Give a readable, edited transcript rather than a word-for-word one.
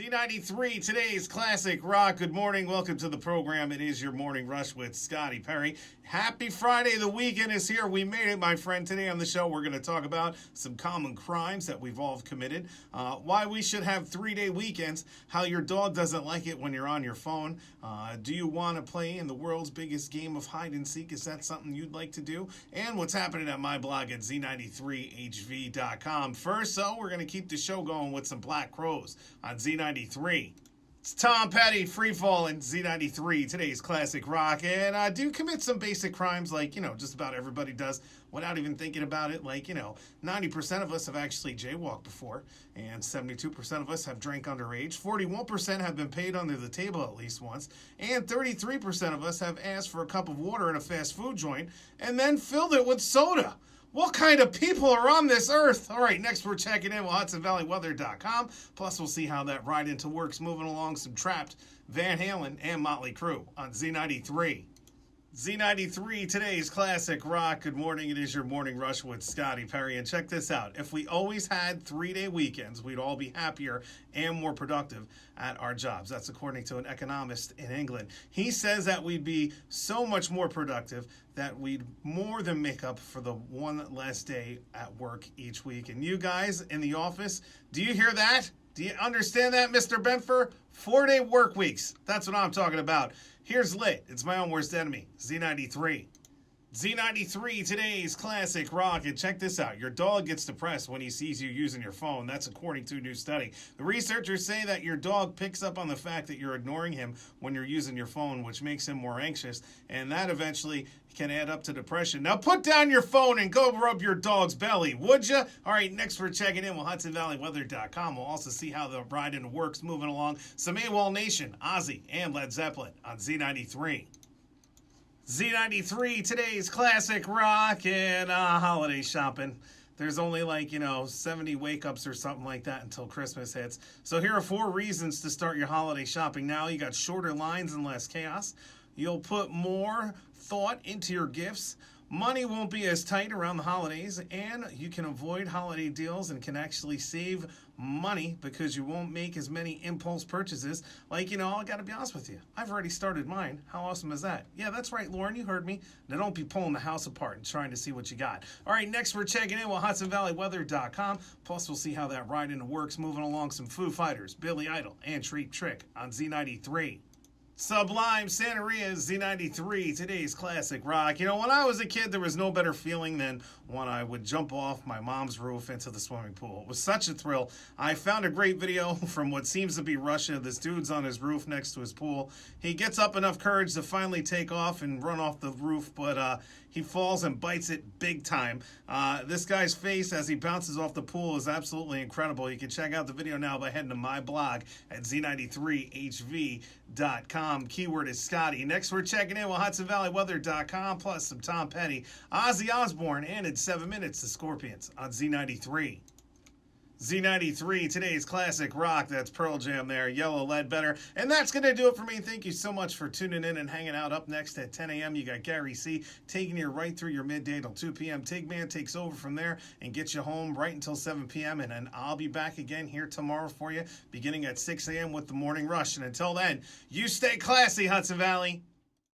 Z93, today's classic rock. Good morning. Welcome to the program. It is your morning rush with Scotty Perry. Happy Friday. The weekend is here. We made it, my friend. Today on the show, we're going to talk about some common crimes that we've all committed, why we should have 3-day weekends, how your dog doesn't like it when you're on your phone. Do you want to play in the world's biggest game of hide and seek? Is that something you'd like to do? And what's happening at my blog at z93hv.com. First, though, we're going to keep the show going with some Black Crows on Z93. It's Tom Petty, Free Fallin', Z93, today's classic rock. And I do commit some basic crimes like, just about everybody does without even thinking about it. Like, 90% of us have actually jaywalked before, and 72% of us have drank underage. 41% have been paid under the table at least once, and 33% of us have asked for a cup of water in a fast food joint and then filled it with soda. What kind of people are on this earth? All right, next we're checking in with HudsonValleyWeather.com. Plus, we'll see how that ride into work's moving along. Some Trapped, Van Halen, and Motley Crue on Z93. Z93, today's classic rock. Good morning. It is your morning rush with Scotty Perry. And check this out. If we always had 3-day weekends, we'd all be happier and more productive at our jobs. That's according to an economist in England. He says that we'd be so much more productive that we'd more than make up for the one less day at work each week. And you guys in the office, do you hear that? Do you understand that, Mr. Benfer? 4-day work weeks. That's what I'm talking about. Here's Lit. It's my own worst enemy, Z93. Z93, today's classic rock. And check this out. Your dog gets depressed when he sees you using your phone. That's according to a new study. The researchers say that your dog picks up on the fact that you're ignoring him when you're using your phone, which makes him more anxious. And that eventually can add up to depression. Now put down your phone and go rub your dog's belly, would you? All right, next we're checking in with HudsonValleyWeather.com. We'll also see how the ride into work's moving along. Some AWOL Nation, Ozzy, and Led Zeppelin on Z93. Z93, today's classic rock and holiday shopping. There's only 70 wake-ups or something like that until Christmas hits. So here are 4 reasons to start your holiday shopping now. You got shorter lines and less chaos. You'll put more thought into your gifts. Money won't be as tight around the holidays, and you can avoid holiday deals and can actually save money because you won't make as many impulse purchases. I got to be honest with you. I've already started mine. How awesome is that? Yeah, that's right, Lauren. You heard me. Now don't be pulling the house apart and trying to see what you got. All right, next we're checking in with HudsonValleyWeather.com. Plus, we'll see how that ride into work's moving along. Some Foo Fighters, Billy Idol, and Cheap Trick on Z93. Sublime, Santeria, Z93, today's classic rock. When I was a kid, there was no better feeling than when I would jump off my mom's roof into the swimming pool. It was such a thrill. I found a great video from what seems to be Russia. This dude's on his roof next to his pool. He gets up enough courage to finally take off and run off the roof, but he falls and bites it big time. This guy's face as he bounces off the pool is absolutely incredible. You can check out the video now by heading to my blog at z93hv.com. Keyword is Scotty. Next, we're checking in with HudsonValleyWeather.com, plus some Tom Petty, Ozzy Osbourne, and in 7 minutes, the Scorpions on Z93. Z93, today's classic rock. That's Pearl Jam there, Yellow Ledbetter. And that's going to do it for me. Thank you so much for tuning in and hanging out. Up next at 10 a.m., you got Gary C. taking you right through your midday till 2 p.m. Tigman takes over from there and gets you home right until 7 p.m. And then I'll be back again here tomorrow for you, beginning at 6 a.m. with the Morning Rush. And until then, you stay classy, Hudson Valley.